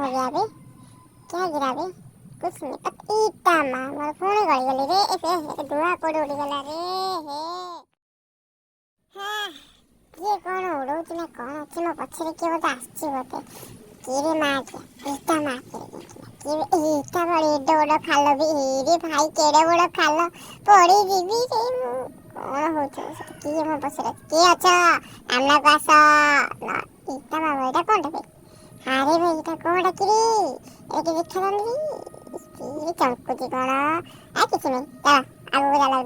गया अभी? क्या गिरा अभी? कुछ नहीं पता। ईटा मार मोर फोन गड़ी गली रे ए धुआं कोड उड़ी गला रे हे। हाँ ये कौन उड़ौची ना कौन अच्छी मो पछरे किए बोलते आसची बोलते किरे मार के ईटा मार के किरे ईटा बड़ी एडो बड़ो खालो भी रे भाई केड़े बड़ो खालो पड़ी जीवी रे मु कौन होचे किए मो पछरे के अच्छा आमना पास ना ईटा मार एटा कोन टे हारे भाई ईटा कोन किरे ए के देखा दंदी किरे चमकु जी कोन आ किछ नहीं चला आगो जाला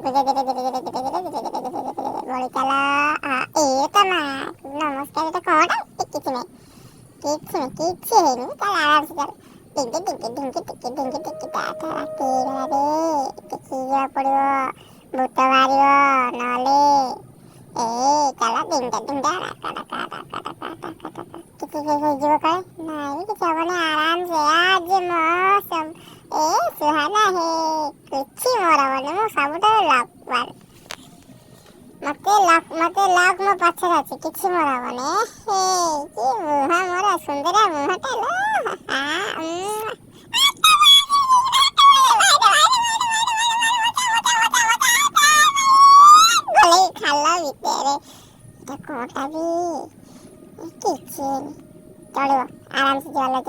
बड़ी चला ए तमा नमस्कार एटा कोन किछ नहीं किसी है नहीं कल आराम से चल टिंगे ताता तेरा रे किसी पड़ियो भूत मारियो नले ए चला डिंगा किसी से जो करे नहीं कि सबने आराम से आज मौसम ए सुहाना है कुछ मोरा बने मो सबुटा लाग मते लाख में पाछे अछि किछि मोरा बने हे कि मुहा मोरा सुंदर मुहाटा लो गले खाला भिତରେ तो कोटा भी किछि चलो आराम से चला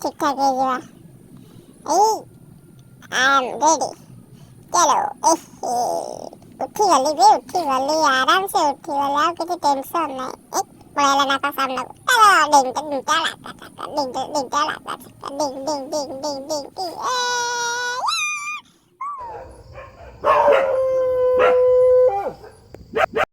ठीक ठाक है जीवा ए आई एम रेडी चलो उठी गली आराम से उठी गली ଆଉ କିଛି ଟେନସନ ନାହିଁ ଏକ ପଳେଇଲା ନା ତା ସାମ୍ନାକୁ ଡିଙ୍ଗ